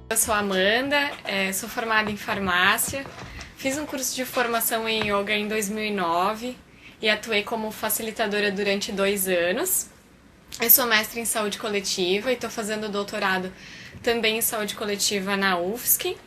Eu sou a Amanda, sou formada em farmácia, fiz um curso de formação em yoga em 2009 e atuei como facilitadora durante 2 anos. Eu sou mestre em saúde coletiva e estou fazendo doutorado também em saúde coletiva na UFSC.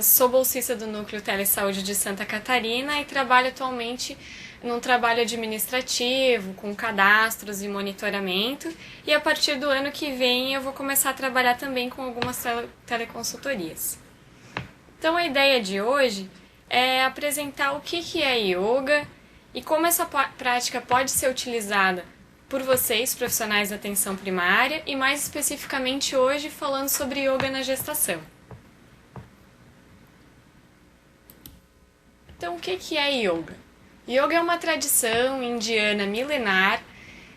Sou bolsista do Núcleo Telesaúde de Santa Catarina e trabalho atualmente num trabalho administrativo, com cadastros e monitoramento, e a partir do ano que vem eu vou começar a trabalhar também com algumas teleconsultorias. Então a ideia de hoje é apresentar o que é yoga e como essa prática pode ser utilizada por vocês, profissionais da atenção primária, e mais especificamente hoje falando sobre yoga na gestação. Então o que é yoga? Yoga é uma tradição indiana milenar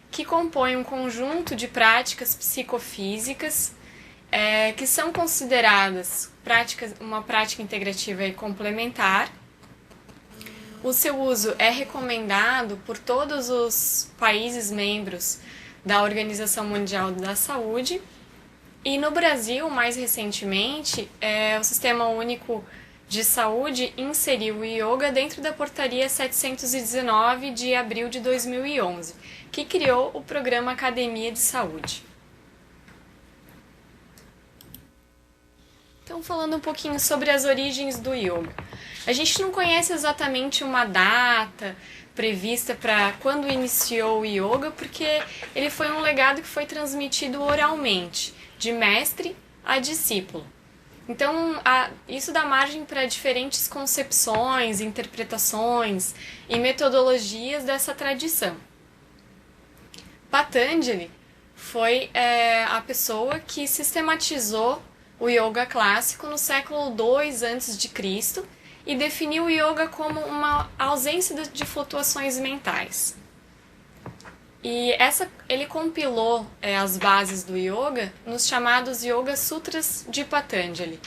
que compõe um conjunto de práticas psicofísicas que são consideradas uma prática integrativa e complementar. O seu uso é recomendado por todos os países membros da Organização Mundial da Saúde e no Brasil, mais recentemente, o Sistema Único de Saúde inseriu o yoga dentro da Portaria 719 de abril de 2011, que criou o programa Academia de Saúde. Então, falando um pouquinho sobre as origens do yoga. A gente não conhece exatamente uma data prevista para quando iniciou o yoga, porque ele foi um legado que foi transmitido oralmente, de mestre a discípulo. Então, isso dá margem para diferentes concepções, interpretações e metodologias dessa tradição. Patanjali foi a pessoa que sistematizou o yoga clássico no século II a.C. e definiu o yoga como uma ausência de flutuações mentais. E ele compilou as bases do yoga nos chamados Yoga Sutras de Patanjali,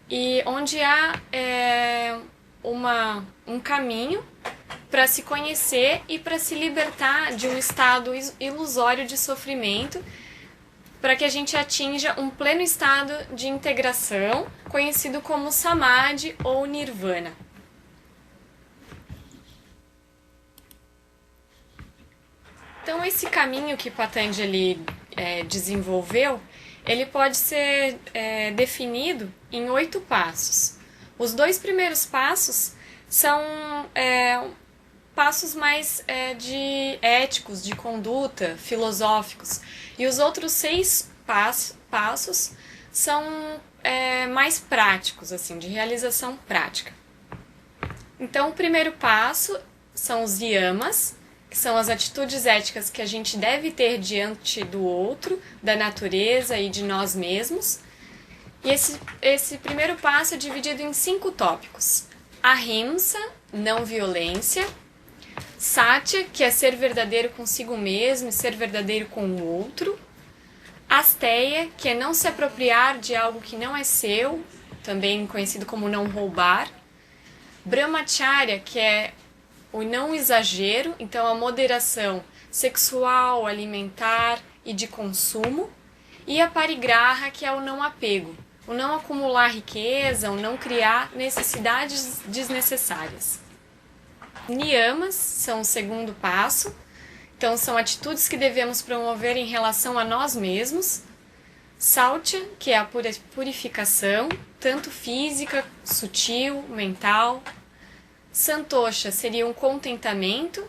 e onde há um caminho para se conhecer e para se libertar de um estado ilusório de sofrimento, para que a gente atinja um pleno estado de integração, conhecido como Samadhi ou Nirvana. Então, esse caminho que Patanjali desenvolveu, ele pode ser definido em 8 passos. Os 2 primeiros passos são passos mais éticos, de conduta, filosóficos, e os outros 6 passos são mais práticos, assim, de realização prática. Então, o primeiro passo são os yamas, que são as atitudes éticas que a gente deve ter diante do outro, da natureza e de nós mesmos. E esse primeiro passo é dividido em 5 tópicos. Ahimsa, não violência. Satya, que é ser verdadeiro consigo mesmo e ser verdadeiro com o outro. Asteya, que é não se apropriar de algo que não é seu, também conhecido como não roubar. Brahmacharya, que é o não exagero, então a moderação sexual, alimentar e de consumo, e a parigraha, que é o não apego, o não acumular riqueza, o não criar necessidades desnecessárias. Niyamas são o segundo passo, então são atitudes que devemos promover em relação a nós mesmos. Saucha, que é a purificação, tanto física, sutil, mental. Santosha seria um contentamento,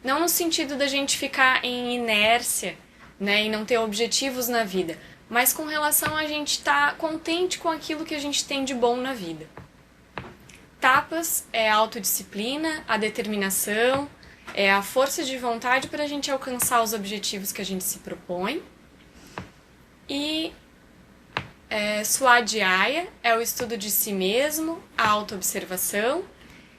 não no sentido da gente ficar em inércia, né, e não ter objetivos na vida, mas com relação a gente estar contente com aquilo que a gente tem de bom na vida. Tapas é a autodisciplina, a determinação, é a força de vontade para a gente alcançar os objetivos que a gente se propõe. E Swadhyaya é o estudo de si mesmo, a autoobservação.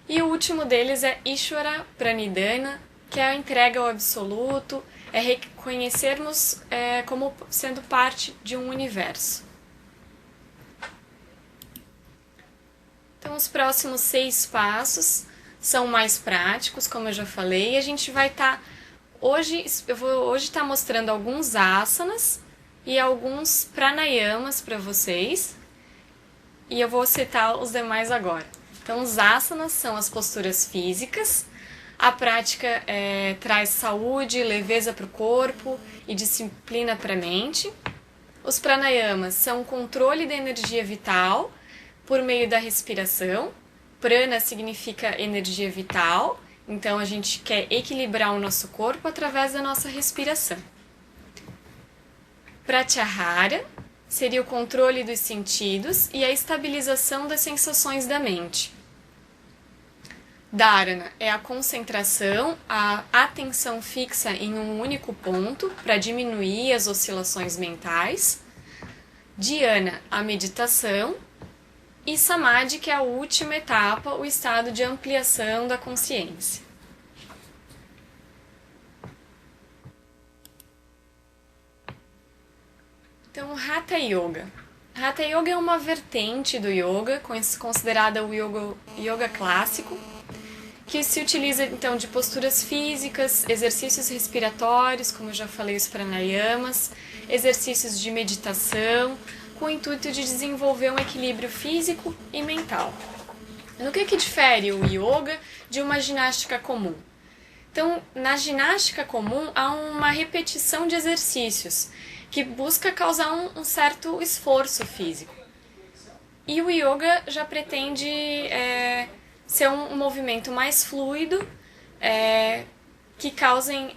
E o último deles é Ishvara Pranidhana, que é a entrega ao absoluto, é reconhecermos como sendo parte de um universo. Então, os próximos 6 passos são mais práticos, como eu já falei, e a gente vai estar Eu vou hoje estar mostrando alguns asanas e alguns pranayamas para vocês, e eu vou citar os demais agora. Então, os asanas são as posturas físicas. A prática traz saúde, leveza para o corpo e disciplina para a mente. Os pranayamas são o controle da energia vital por meio da respiração. Prana significa energia vital, então a gente quer equilibrar o nosso corpo através da nossa respiração. Pratyahara seria o controle dos sentidos e a estabilização das sensações da mente. Dharana é a concentração, a atenção fixa em um único ponto para diminuir as oscilações mentais. Dhyana, a meditação. E Samadhi, que é a última etapa, o estado de ampliação da consciência. Então, Hatha Yoga. Hatha Yoga é uma vertente do yoga, considerada o yoga clássico, que se utiliza então de posturas físicas, exercícios respiratórios, como eu já falei, os pranayamas, exercícios de meditação, com o intuito de desenvolver um equilíbrio físico e mental. No que difere o yoga de uma ginástica comum? Então, na ginástica comum há uma repetição de exercícios que busca causar um certo esforço físico. E o yoga já pretende ser um movimento mais fluido, que causem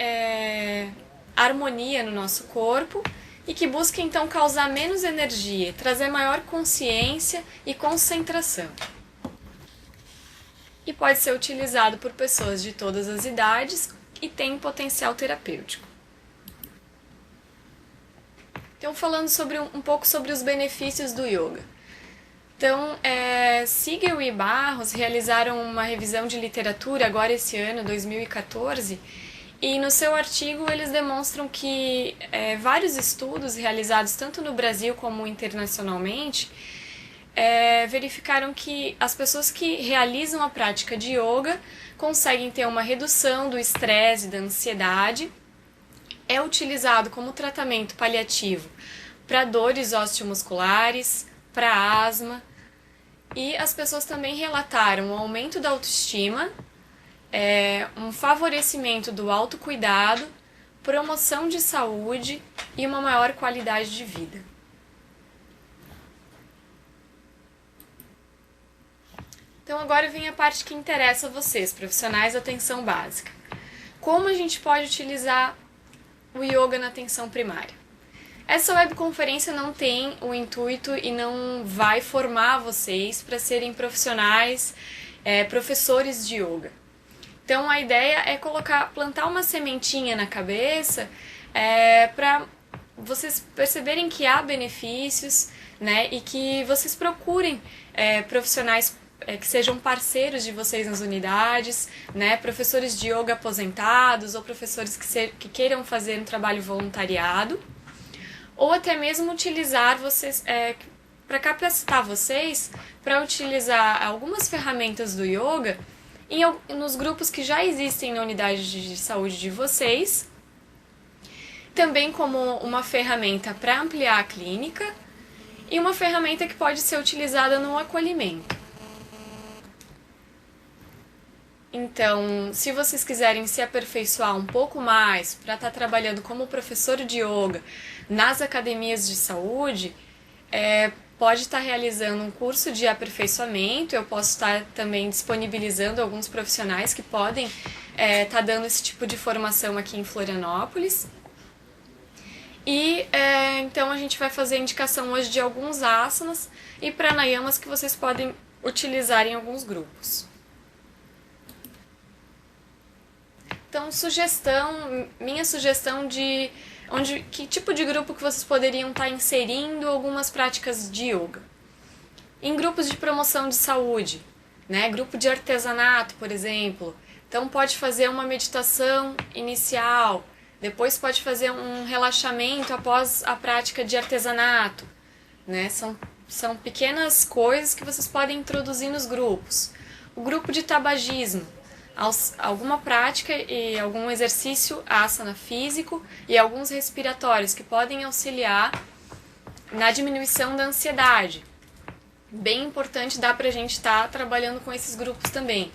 harmonia no nosso corpo e que busca então causar menos energia, trazer maior consciência e concentração. E pode ser utilizado por pessoas de todas as idades e tem potencial terapêutico. Então, falando um pouco sobre os benefícios do yoga. Então, Siegel e Barros realizaram uma revisão de literatura agora esse ano, 2014, e no seu artigo eles demonstram que vários estudos realizados tanto no Brasil como internacionalmente verificaram que as pessoas que realizam a prática de yoga conseguem ter uma redução do estresse e da ansiedade. É utilizado como tratamento paliativo para dores osteomusculares, para asma, e as pessoas também relataram um aumento da autoestima, um favorecimento do autocuidado, promoção de saúde e uma maior qualidade de vida. Então agora vem a parte que interessa a vocês, profissionais da atenção básica. Como a gente pode utilizar o yoga na atenção primária? Essa webconferência não tem o intuito e não vai formar vocês para serem profissionais, professores de yoga. Então a ideia é plantar uma sementinha na cabeça para vocês perceberem que há benefícios, né, e que vocês procurem profissionais que sejam parceiros de vocês nas unidades, né, professores de yoga aposentados ou professores que queiram fazer um trabalho voluntariado, ou até mesmo utilizar vocês, para capacitar vocês para utilizar algumas ferramentas do yoga nos grupos que já existem na unidade de saúde de vocês, também como uma ferramenta para ampliar a clínica e uma ferramenta que pode ser utilizada no acolhimento. Então, se vocês quiserem se aperfeiçoar um pouco mais para estar trabalhando como professor de yoga nas academias de saúde, pode estar realizando um curso de aperfeiçoamento. Eu posso estar também disponibilizando alguns profissionais que podem estar dando esse tipo de formação aqui em Florianópolis. E então a gente vai fazer a indicação hoje de alguns asanas e pranayamas que vocês podem utilizar em alguns grupos. Então, minha sugestão de que tipo de grupo que vocês poderiam estar inserindo algumas práticas de yoga. Em grupos de promoção de saúde, né? Grupo de artesanato, por exemplo. Então, pode fazer uma meditação inicial, depois pode fazer um relaxamento após a prática de artesanato, né? São pequenas coisas que vocês podem introduzir nos grupos. O grupo de tabagismo. alguma prática e algum exercício asana físico e alguns respiratórios que podem auxiliar na diminuição da ansiedade. Bem importante, dá pra gente estar trabalhando com esses grupos também.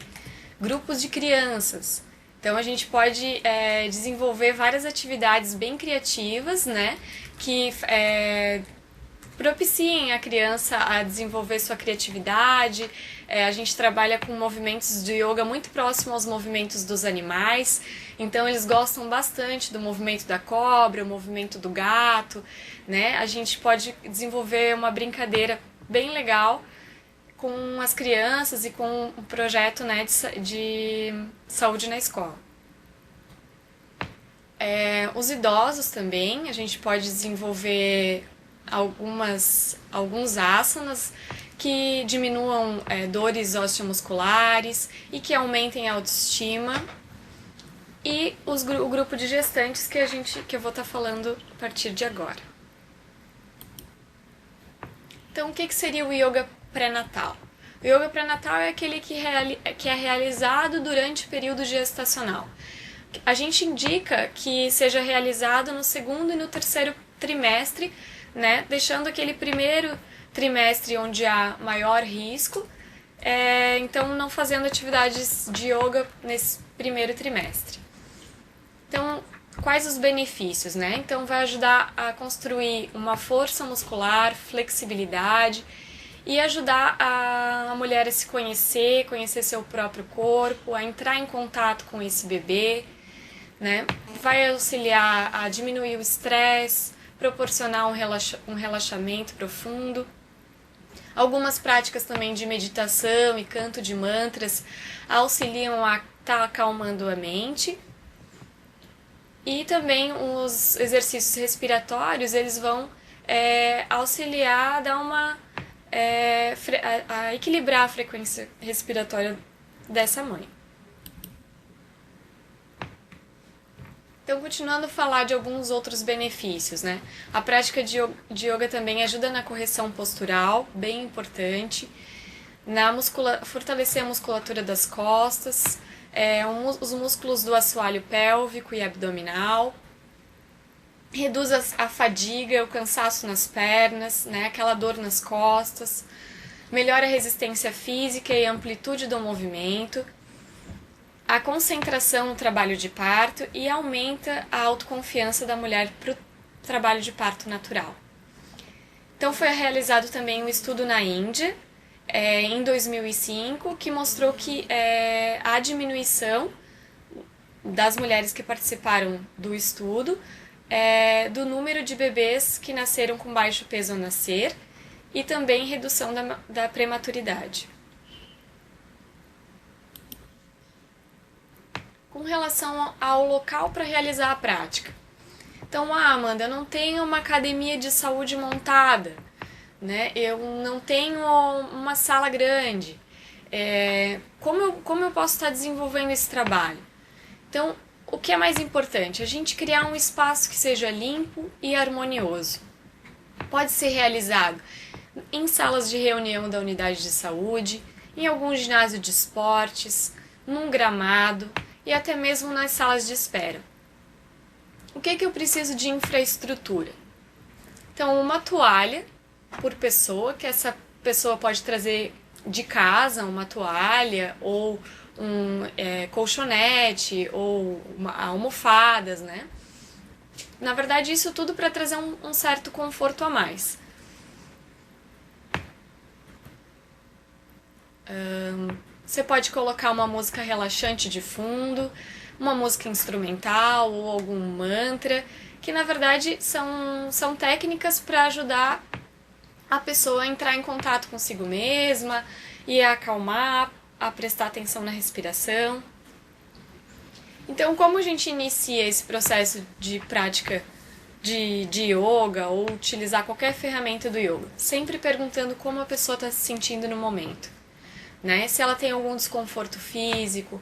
Grupos de crianças. Então a gente pode desenvolver várias atividades bem criativas, né, que propiciem a criança a desenvolver sua criatividade. A gente trabalha com movimentos de yoga muito próximo aos movimentos dos animais, então eles gostam bastante do movimento da cobra, o movimento do gato, né? A gente pode desenvolver uma brincadeira bem legal com as crianças e com um projeto, né, de saúde na escola. Os idosos também, a gente pode desenvolver alguns asanas que diminuam dores osteomusculares e que aumentem a autoestima. E o grupo de gestantes que eu vou estar falando a partir de agora. Então, o que seria o yoga pré-natal? O yoga pré-natal é aquele que é realizado durante o período gestacional. A gente indica que seja realizado no segundo e no terceiro trimestre, né, deixando aquele primeiro trimestre onde há maior risco, então não fazendo atividades de yoga nesse primeiro trimestre. Então, quais os benefícios, né? Então, vai ajudar a construir uma força muscular, flexibilidade e ajudar a mulher a se conhecer seu próprio corpo, a entrar em contato com esse bebê, né? Vai auxiliar a diminuir o estresse, proporcionar um relaxamento profundo. Algumas práticas também de meditação e canto de mantras auxiliam a estar acalmando a mente. E também os exercícios respiratórios, eles vão auxiliar a dar a equilibrar a frequência respiratória dessa mãe. Então, continuando a falar de alguns outros benefícios, né? A prática de yoga também ajuda na correção postural, bem importante, fortalecer a musculatura das costas, os músculos do assoalho pélvico e abdominal, reduz a fadiga, o cansaço nas pernas, né? Aquela dor nas costas, melhora a resistência física e a amplitude do movimento, a concentração no trabalho de parto e aumenta a autoconfiança da mulher para o trabalho de parto natural. Então foi realizado também um estudo na Índia, em 2005, que mostrou que a diminuição das mulheres que participaram do estudo, do número de bebês que nasceram com baixo peso ao nascer e também redução da prematuridade. Com relação ao local para realizar a prática. Então, Amanda, eu não tenho uma academia de saúde montada, né? Eu não tenho uma sala grande. Como eu posso estar desenvolvendo esse trabalho? Então, o que é mais importante? A gente criar um espaço que seja limpo e harmonioso. Pode ser realizado em salas de reunião da unidade de saúde, em algum ginásio de esportes, num gramado e até mesmo nas salas de espera. O que eu preciso de infraestrutura? Então, uma toalha por pessoa, que essa pessoa pode trazer de casa uma toalha ou um colchonete ou almofadas, né? Na verdade, isso tudo para trazer um certo conforto a mais. Você pode colocar uma música relaxante de fundo, uma música instrumental ou algum mantra, que na verdade são técnicas para ajudar a pessoa a entrar em contato consigo mesma e a acalmar, a prestar atenção na respiração. Então, como a gente inicia esse processo de prática de yoga ou utilizar qualquer ferramenta do yoga? Sempre perguntando como a pessoa está se sentindo no momento. Né? Se ela tem algum desconforto físico,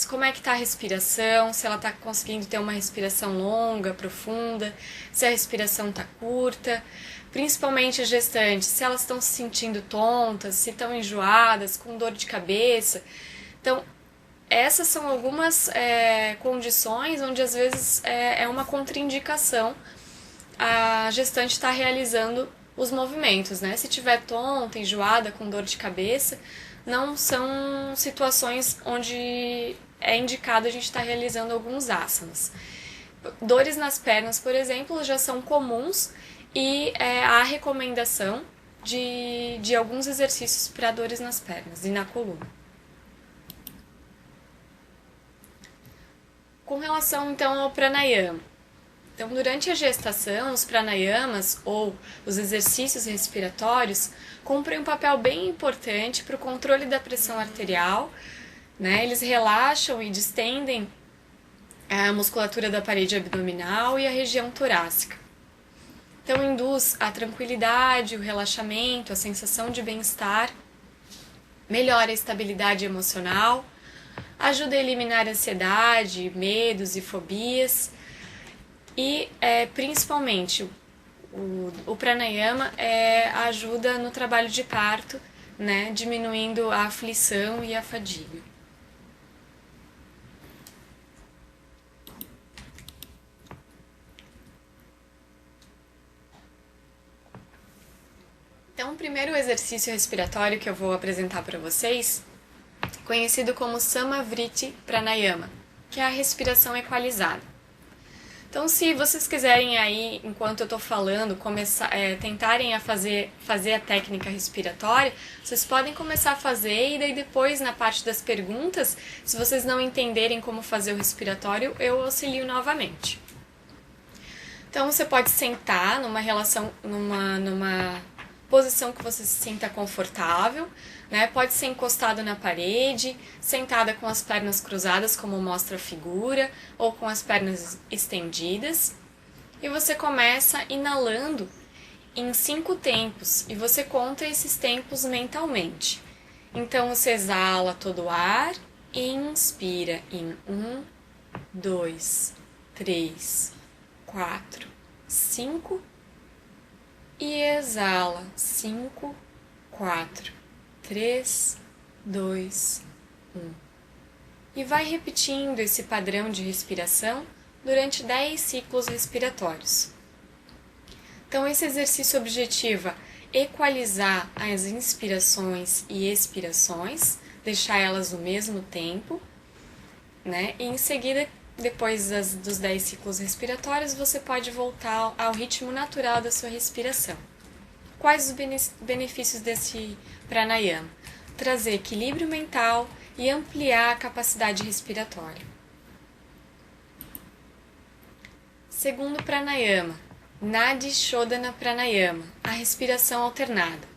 como é que está a respiração, se ela está conseguindo ter uma respiração longa, profunda, se a respiração está curta, principalmente as gestantes, se elas estão se sentindo tontas, se estão enjoadas, com dor de cabeça. Então, essas são algumas condições onde às vezes é uma contraindicação a gestante estar realizando os movimentos, né? Se tiver tonta, enjoada, com dor de cabeça, não são situações onde é indicado a gente estar realizando alguns asanas. Dores nas pernas, por exemplo, já são comuns e há recomendação de alguns exercícios para dores nas pernas e na coluna. Com relação então ao pranayama. Então, durante a gestação, os pranayamas ou os exercícios respiratórios cumprem um papel bem importante para o controle da pressão arterial, né? Eles relaxam e distendem a musculatura da parede abdominal e a região torácica. Então, induz a tranquilidade, o relaxamento, a sensação de bem-estar, melhora a estabilidade emocional, ajuda a eliminar ansiedade, medos e fobias e, principalmente, o pranayama ajuda no trabalho de parto, né, diminuindo a aflição e a fadiga. Então, o primeiro exercício respiratório que eu vou apresentar para vocês, conhecido como Samavriti Pranayama, que é a respiração equalizada. Então, se vocês quiserem aí, enquanto eu estou falando, tentarem a fazer a técnica respiratória, vocês podem começar a fazer e daí depois, na parte das perguntas, se vocês não entenderem como fazer o respiratório, eu auxilio novamente. Então, você pode sentar numa posição que você se sinta confortável, né? Pode ser encostado na parede, sentada com as pernas cruzadas, como mostra a figura, ou com as pernas estendidas. E você começa inalando em 5 tempos, e você conta esses tempos mentalmente. Então, você exala todo o ar e inspira em 1, 2, 3, 4, 5 e exala 5, 4, 3, 2, 1. E vai repetindo esse padrão de respiração durante 10 ciclos respiratórios. Então, esse exercício objetiva equalizar as inspirações e expirações, deixar elas no mesmo tempo, né? E em seguida, depois dos 10 ciclos respiratórios, você pode voltar ao ritmo natural da sua respiração. Quais os benefícios desse pranayama? Trazer equilíbrio mental e ampliar a capacidade respiratória. Segundo pranayama, Nadi Shodhana Pranayama, a respiração alternada.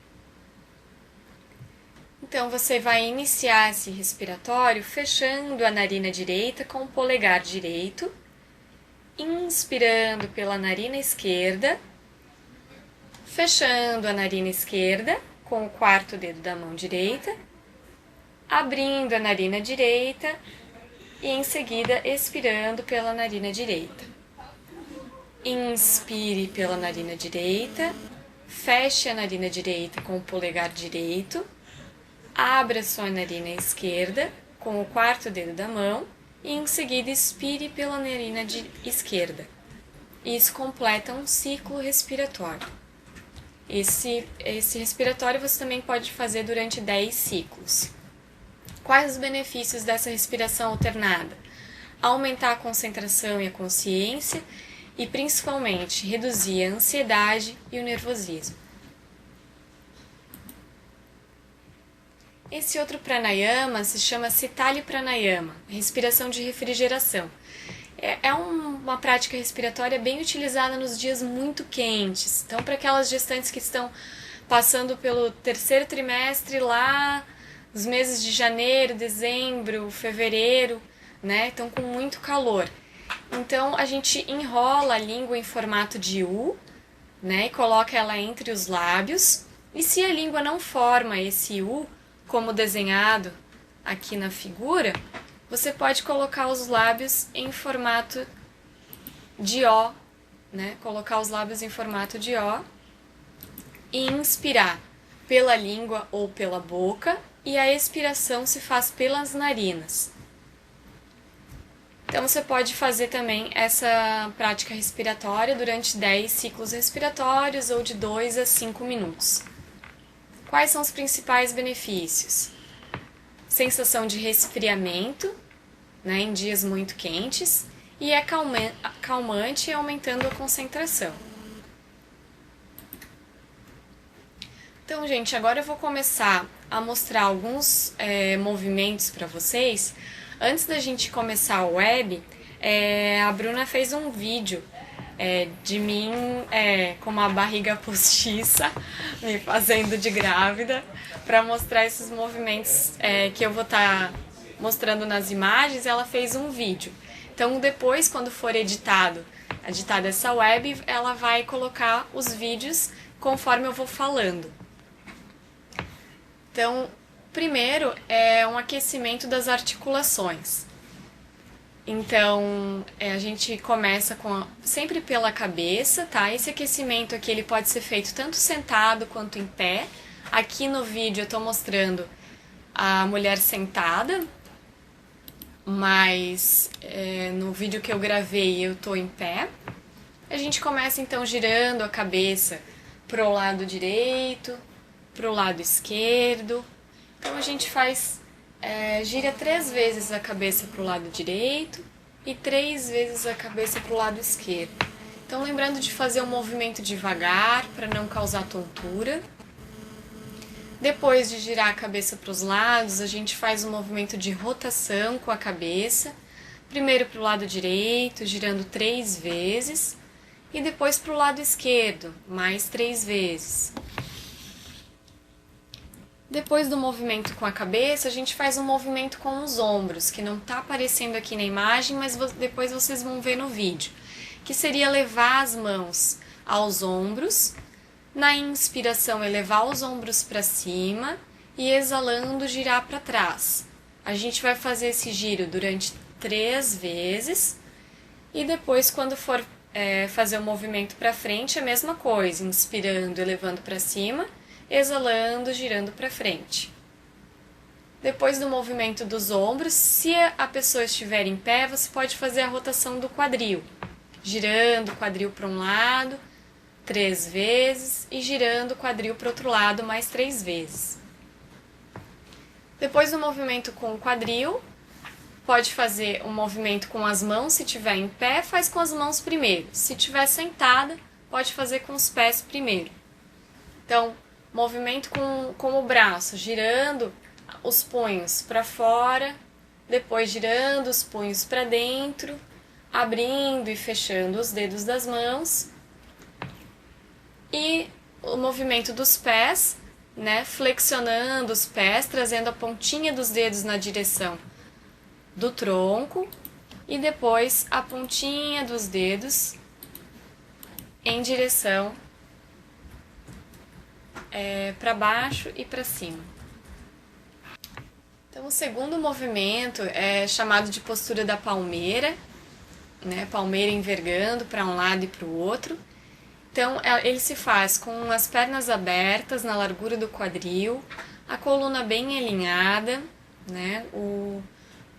Então, você vai iniciar esse respiratório fechando a narina direita com o polegar direito, inspirando pela narina esquerda, fechando a narina esquerda com o 4º dedo da mão direita, abrindo a narina direita e em seguida expirando pela narina direita. Inspire pela narina direita, feche a narina direita com o polegar direito, abra sua narina esquerda com o 4º dedo da mão e em seguida expire pela narina esquerda. Isso completa um ciclo respiratório. Esse respiratório você também pode fazer durante 10 ciclos. Quais os benefícios dessa respiração alternada? Aumentar a concentração e a consciência e, principalmente, reduzir a ansiedade e o nervosismo. Esse outro pranayama se chama Sitali Pranayama, respiração de refrigeração. É uma prática respiratória bem utilizada nos dias muito quentes. Então, para aquelas gestantes que estão passando pelo 3º trimestre lá, nos meses de janeiro, dezembro, fevereiro, né? Estão com muito calor. Então, a gente enrola a língua em formato de U, né? E coloca ela entre os lábios. E se a língua não forma esse U, como desenhado aqui na figura, você pode colocar os lábios em formato de O, né? Colocar os lábios em formato de O e inspirar pela língua ou pela boca, e a expiração se faz pelas narinas. Então você pode fazer também essa prática respiratória durante 10 ciclos respiratórios ou de 2 a 5 minutos. Quais são os principais benefícios? Sensação de resfriamento, né, em dias muito quentes, e é calmante, aumentando a concentração. Então, gente, agora eu vou começar a mostrar alguns movimentos para vocês. Antes da gente começar o web, a Bruna fez um vídeo de mim com uma barriga postiça, me fazendo de grávida, para mostrar esses movimentos que eu vou estar mostrando nas imagens. Ela fez um vídeo. Então, depois, quando for editada essa web, ela vai colocar os vídeos conforme eu vou falando. Então, primeiro é um aquecimento das articulações. Então, a gente começa sempre pela cabeça, tá? Esse aquecimento aqui ele pode ser feito tanto sentado quanto em pé. Aqui no vídeo eu estou mostrando a mulher sentada, mas no vídeo que eu gravei eu estou em pé. A gente começa então girando a cabeça para o lado direito, para o lado esquerdo. Então a gente gira 3 vezes a cabeça para o lado direito e 3 vezes a cabeça para o lado esquerdo. Então lembrando de fazer um movimento devagar para não causar tontura. Depois de girar a cabeça para os lados, a gente faz um movimento de rotação com a cabeça. Primeiro para o lado direito, girando 3 vezes. E depois para o lado esquerdo, mais 3 vezes. Depois do movimento com a cabeça, a gente faz um movimento com os ombros, que não está aparecendo aqui na imagem, mas depois vocês vão ver no vídeo. Que seria levar as mãos aos ombros. Na inspiração, elevar os ombros para cima e exalando, girar para trás. A gente vai fazer esse giro durante 3 vezes e depois, quando for fazer o movimento para frente, a mesma coisa, inspirando, elevando para cima, exalando, girando para frente. Depois do movimento dos ombros, se a pessoa estiver em pé, você pode fazer a rotação do quadril, girando o quadril para um lado 3 vezes e girando o quadril para o outro lado mais 3 vezes. Depois do movimento com o quadril, pode fazer um movimento com as mãos. Se estiver em pé, faz com as mãos primeiro. Se estiver sentada, pode fazer com os pés primeiro. Então, movimento com o braço, girando os punhos para fora, depois girando os punhos para dentro, abrindo e fechando os dedos das mãos. E o movimento dos pés, né, flexionando os pés, trazendo a pontinha dos dedos na direção do tronco e depois a pontinha dos dedos em direção para baixo e para cima. Então, o segundo movimento é chamado de postura da palmeira, né, palmeira envergando para um lado e para o outro. Então, ele se faz com as pernas abertas na largura do quadril, a coluna bem alinhada, né?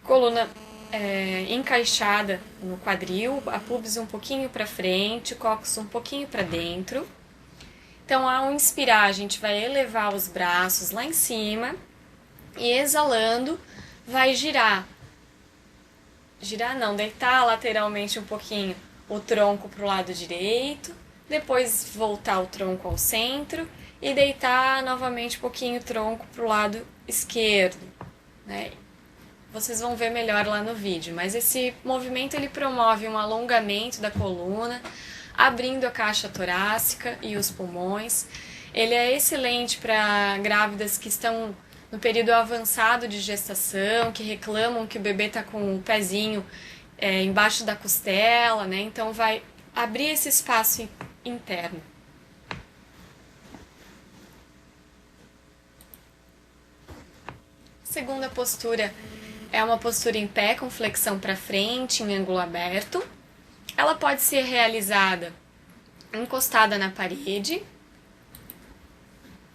Coluna encaixada no quadril, a pubis um pouquinho para frente, o cóccix um pouquinho para dentro. Então, ao inspirar, a gente vai elevar os braços lá em cima e exalando, vai deitar lateralmente um pouquinho o tronco para o lado direito, depois voltar o tronco ao centro e deitar novamente um pouquinho o tronco para o lado esquerdo, né? Vocês vão ver melhor lá no vídeo, mas esse movimento ele promove um alongamento da coluna, abrindo a caixa torácica e os pulmões. Ele é excelente para grávidas que estão no período avançado de gestação, que reclamam que o bebê está com o pezinho embaixo da costela, né? Então vai abrir esse espaço interno. Segunda postura é uma postura em pé com flexão para frente, em ângulo aberto. Ela pode ser realizada encostada na parede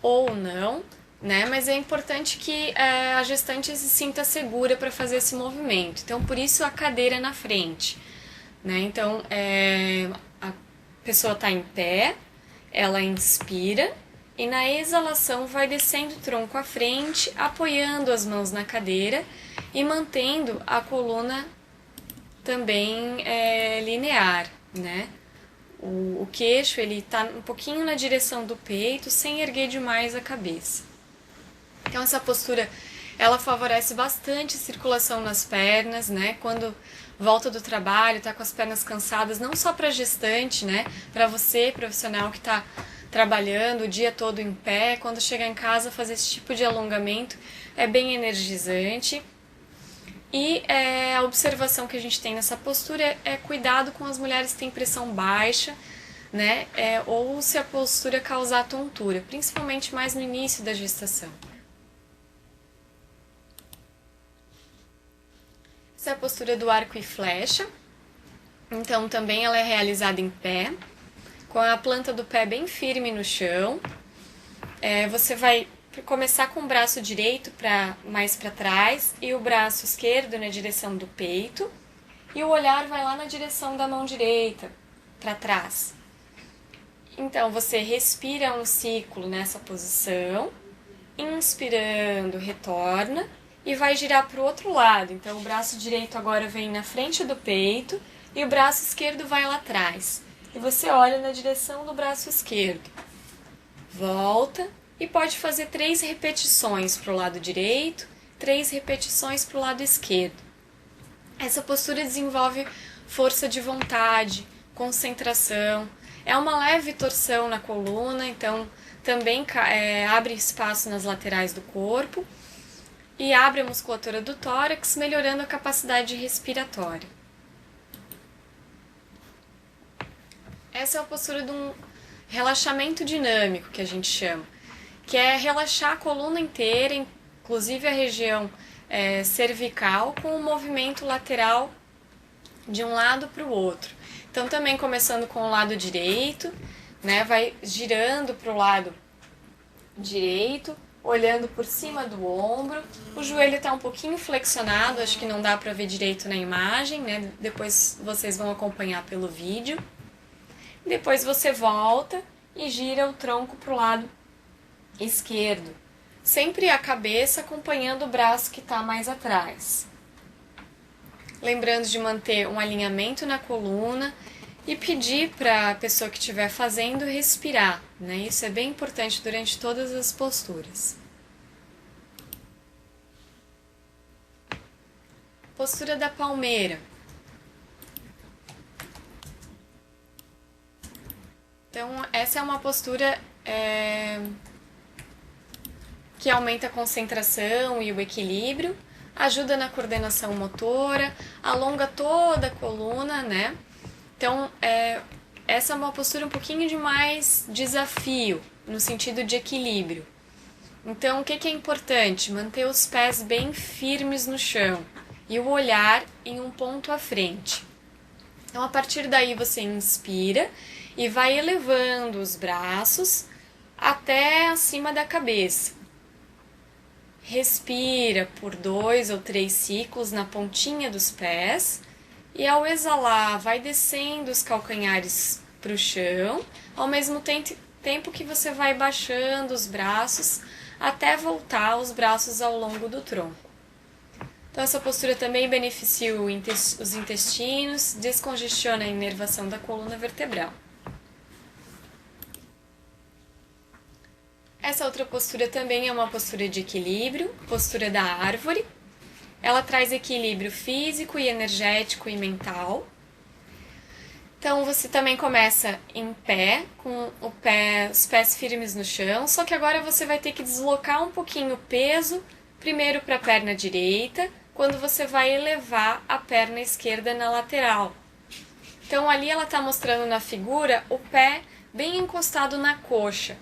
ou não, né? Mas é importante que a gestante se sinta segura para fazer esse movimento. Então, por isso a cadeira na frente, né? Então, a pessoa está em pé, ela inspira e na exalação vai descendo o tronco à frente, apoiando as mãos na cadeira e mantendo a coluna também linear, né? O queixo ele está um pouquinho na direção do peito, sem erguer demais a cabeça. Então essa postura ela favorece bastante a circulação nas pernas, né? Quando volta do trabalho, tá com as pernas cansadas, não só para gestante, né? Para você, profissional que está trabalhando o dia todo em pé, quando chegar em casa fazer esse tipo de alongamento é bem energizante. E a observação que a gente tem nessa postura é cuidado com as mulheres que têm pressão baixa, né? Ou se a postura causar tontura, principalmente mais no início da gestação. Essa é a postura do arco e flecha. Então também ela é realizada em pé, com a planta do pé bem firme no chão. Você vai começar com o braço direito mais para trás e o braço esquerdo na direção do peito. E o olhar vai lá na direção da mão direita, para trás. Então você respira um ciclo nessa posição, inspirando, retorna e vai girar para o outro lado. Então o braço direito agora vem na frente do peito e o braço esquerdo vai lá atrás. E você olha na direção do braço esquerdo. Volta e pode fazer 3 repetições para o lado direito, 3 repetições para o lado esquerdo. Essa postura desenvolve força de vontade, concentração. É uma leve torção na coluna, então também abre espaço nas laterais do corpo e abre a musculatura do tórax, melhorando a capacidade respiratória. Essa é a postura de um relaxamento dinâmico, que a gente chama, que é relaxar a coluna inteira, inclusive a região cervical, com o movimento lateral de um lado para o outro. Então também começando com o lado direito, né, vai girando para o lado direito, olhando por cima do ombro, o joelho está um pouquinho flexionado, acho que não dá para ver direito na imagem, né? Depois vocês vão acompanhar pelo vídeo. Depois você volta e gira o tronco para o lado esquerdo, sempre a cabeça acompanhando o braço que está mais atrás. Lembrando de manter um alinhamento na coluna e pedir para a pessoa que estiver fazendo respirar, né? Isso é bem importante durante todas as posturas. Postura da palmeira. Então, essa é uma postura que aumenta a concentração e o equilíbrio, ajuda na coordenação motora, alonga toda a coluna, né? Então, essa é uma postura um pouquinho de mais desafio, no sentido de equilíbrio. Então, o que é importante? Manter os pés bem firmes no chão e o olhar em um ponto à frente. Então, a partir daí, você inspira e vai elevando os braços até acima da cabeça. Respira por 2 ou 3 ciclos na pontinha dos pés e ao exalar vai descendo os calcanhares para o chão, ao mesmo tempo que você vai baixando os braços até voltar os braços ao longo do tronco. Então essa postura também beneficia os intestinos, descongestiona a inervação da coluna vertebral. Essa outra postura também é uma postura de equilíbrio, postura da árvore. Ela traz equilíbrio físico e energético e mental. Então você também começa em pé, com os pés firmes no chão, só que agora você vai ter que deslocar um pouquinho o peso, primeiro para a perna direita, quando você vai elevar a perna esquerda na lateral. Então ali ela está mostrando na figura o pé bem encostado na coxa.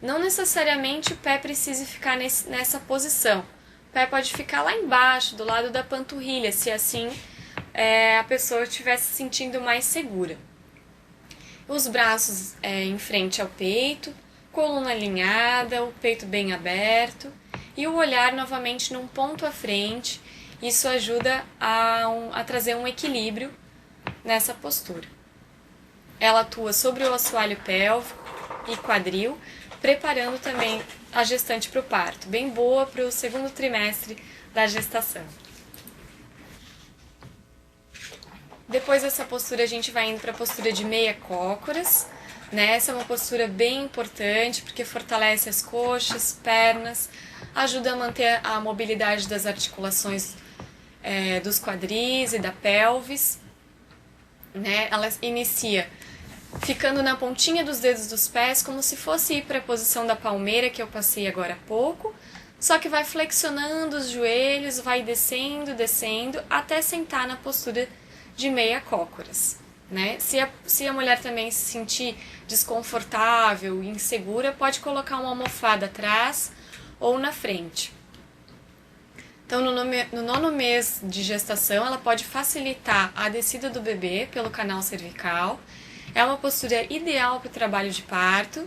Não necessariamente o pé precisa ficar nessa posição. O pé pode ficar lá embaixo, do lado da panturrilha, se assim a pessoa estiver se sentindo mais segura. Os braços em frente ao peito, coluna alinhada, o peito bem aberto e o olhar novamente num ponto à frente. Isso ajuda a trazer um equilíbrio nessa postura. Ela atua sobre o assoalho pélvico e quadril, preparando também a gestante para o parto, bem boa para o segundo trimestre da gestação. Depois dessa postura a gente vai indo para a postura de meia cócoras, né? Essa é uma postura bem importante porque fortalece as coxas, pernas, ajuda a manter a mobilidade das articulações dos quadris e da pelvis, né? Ela inicia ficando na pontinha dos dedos dos pés, como se fosse ir para a posição da palmeira que eu passei agora há pouco, só que vai flexionando os joelhos, vai descendo, descendo, até sentar na postura de meia cócoras, né? Se a mulher também se sentir desconfortável, insegura, pode colocar uma almofada atrás ou na frente. Então, no nono mês de gestação, ela pode facilitar a descida do bebê pelo canal cervical. É uma postura ideal para o trabalho de parto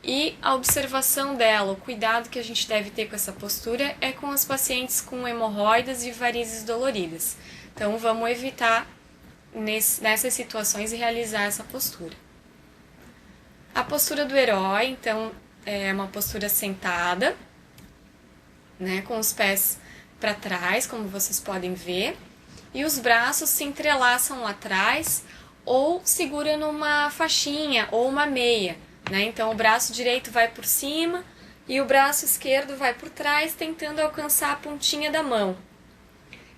e a observação dela, o cuidado que a gente deve ter com essa postura é com as pacientes com hemorroidas e varizes doloridas. Então, vamos evitar nessas situações e realizar essa postura. A postura do herói, então, é uma postura sentada, né, com os pés para trás, como vocês podem ver, e os braços se entrelaçam lá atrás ou segura numa faixinha ou uma meia, né? Então o braço direito vai por cima e o braço esquerdo vai por trás, tentando alcançar a pontinha da mão.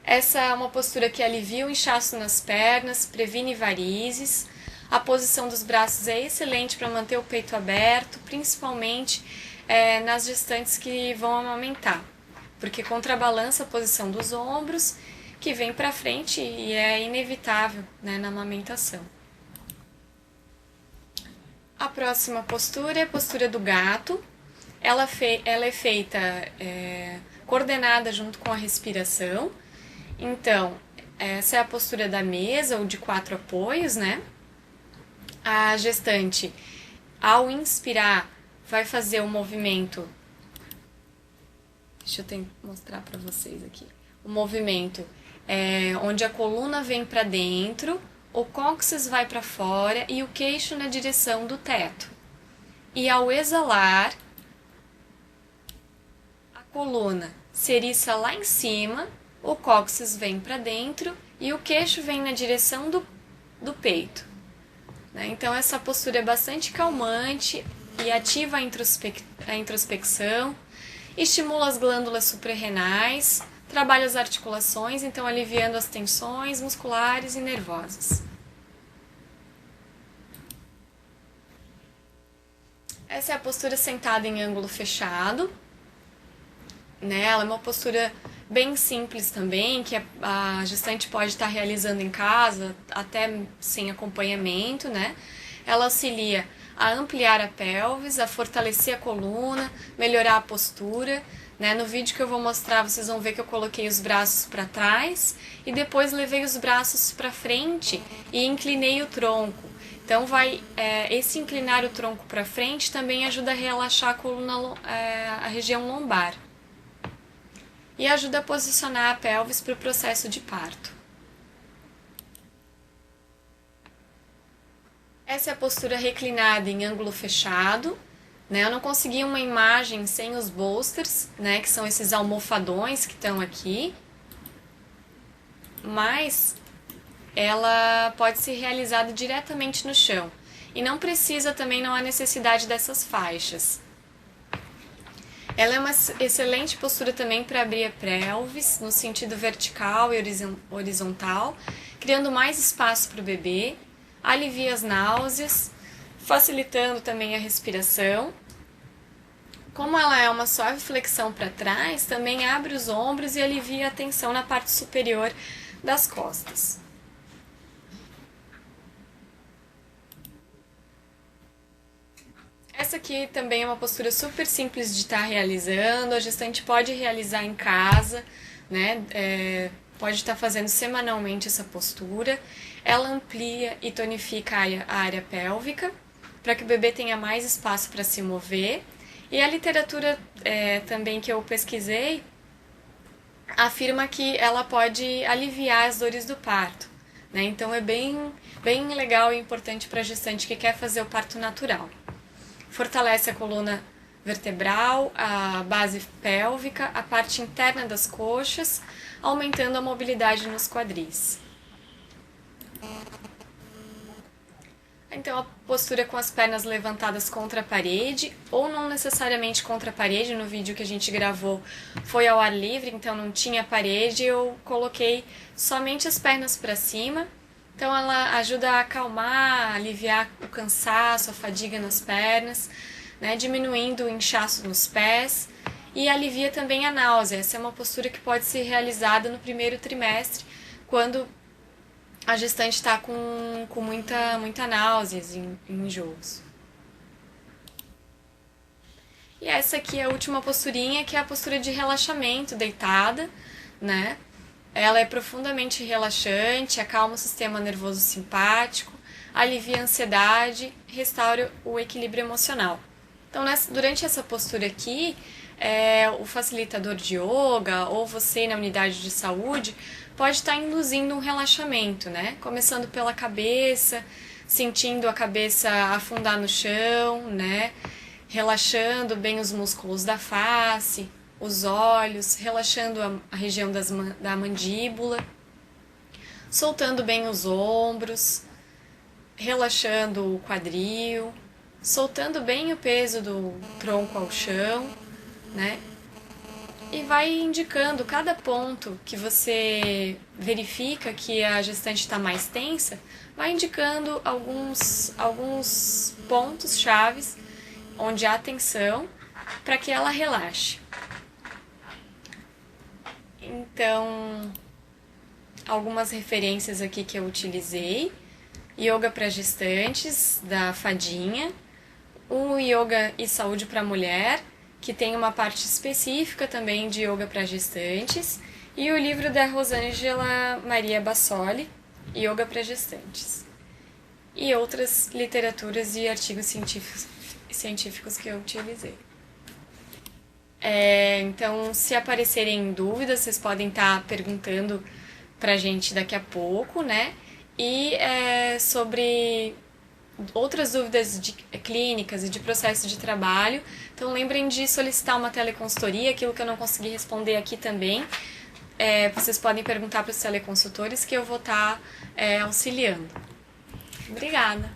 Essa é uma postura que alivia o inchaço nas pernas, previne varizes. A posição dos braços é excelente para manter o peito aberto, principalmente nas gestantes que vão amamentar, porque contrabalança a posição dos ombros, que vem para frente e é inevitável, né, na amamentação. A próxima postura é a postura do gato. Ela é feita coordenada junto com a respiração. Então, essa é a postura da mesa ou de 4 apoios, né? A gestante, ao inspirar, vai fazer o movimento. Deixa eu mostrar para vocês aqui. O movimento onde a coluna vem para dentro, o cóccix vai para fora e o queixo na direção do teto. E ao exalar, a coluna se eriça lá em cima, o cóccix vem para dentro e o queixo vem na direção do peito. Né? Então essa postura é bastante calmante e ativa a introspecção, estimula as glândulas suprarrenais, trabalha as articulações, então aliviando as tensões musculares e nervosas. Essa é a postura sentada em ângulo fechado. Né? Ela é uma postura bem simples também, que a gestante pode estar realizando em casa, até sem acompanhamento, né? Ela auxilia a ampliar a pelvis, a fortalecer a coluna, melhorar a postura, né? No vídeo que eu vou mostrar, vocês vão ver que eu coloquei os braços para trás e depois levei os braços para frente e inclinei o tronco. Então, esse inclinar o tronco para frente também ajuda a relaxar a coluna, a região lombar. E ajuda a posicionar a pelvis para o processo de parto. Essa é a postura reclinada em ângulo fechado. Né? Eu não consegui uma imagem sem os bolsters, né? Que são esses almofadões que estão aqui. Mas ela pode ser realizada diretamente no chão. E não há necessidade dessas faixas. Ela é uma excelente postura também para abrir a pelvis no sentido vertical e horizontal, criando mais espaço para o bebê, alivia as náuseas, facilitando também a respiração. Como ela é uma suave flexão para trás, também abre os ombros e alivia a tensão na parte superior das costas. Essa aqui também é uma postura super simples de estar realizando, a gestante pode realizar em casa, né? Pode estar fazendo semanalmente essa postura. Ela amplia e tonifica a área pélvica, para que o bebê tenha mais espaço para se mover. E a literatura também que eu pesquisei afirma que ela pode aliviar as dores do parto, né? Então é bem legal e importante para a gestante que quer fazer o parto natural. Fortalece a coluna vertebral, a base pélvica, a parte interna das coxas, aumentando a mobilidade nos quadris. Então a postura com as pernas levantadas contra a parede, ou não necessariamente contra a parede. No vídeo que a gente gravou foi ao ar livre, então não tinha parede, eu coloquei somente as pernas para cima. Então ela ajuda a acalmar, aliviar o cansaço, a fadiga nas pernas, né, diminuindo o inchaço nos pés, e alivia também a náusea. Essa é uma postura que pode ser realizada no primeiro trimestre, quando a gestante está com muita náuseas e enjoos. E essa aqui é a última posturinha, que é a postura de relaxamento, deitada, né? Ela é profundamente relaxante, acalma o sistema nervoso simpático, alivia a ansiedade, restaura o equilíbrio emocional. Então, durante essa postura aqui, o facilitador de yoga ou você na unidade de saúde pode estar induzindo um relaxamento, né? Começando pela cabeça, sentindo a cabeça afundar no chão, né? Relaxando bem os músculos da face, os olhos, relaxando a região da mandíbula, soltando bem os ombros, relaxando o quadril, soltando bem o peso do tronco ao chão, né? E vai indicando cada ponto que você verifica que a gestante está mais tensa, vai indicando alguns pontos chaves onde há tensão para que ela relaxe. Então, algumas referências aqui que eu utilizei: Yoga para Gestantes, da Fadinha, o Yoga e Saúde para Mulher, que tem uma parte específica também de yoga para gestantes, e o livro da Rosângela Maria Bassoli, Yoga para Gestantes, e outras literaturas e artigos científicos que eu utilizei. Então, se aparecerem dúvidas, vocês podem estar perguntando pra gente daqui a pouco, né? E sobre outras dúvidas clínicas e de processo de trabalho, então lembrem de solicitar uma teleconsultoria, aquilo que eu não consegui responder aqui também. Vocês podem perguntar para os teleconsultores que eu vou estar auxiliando. Obrigada!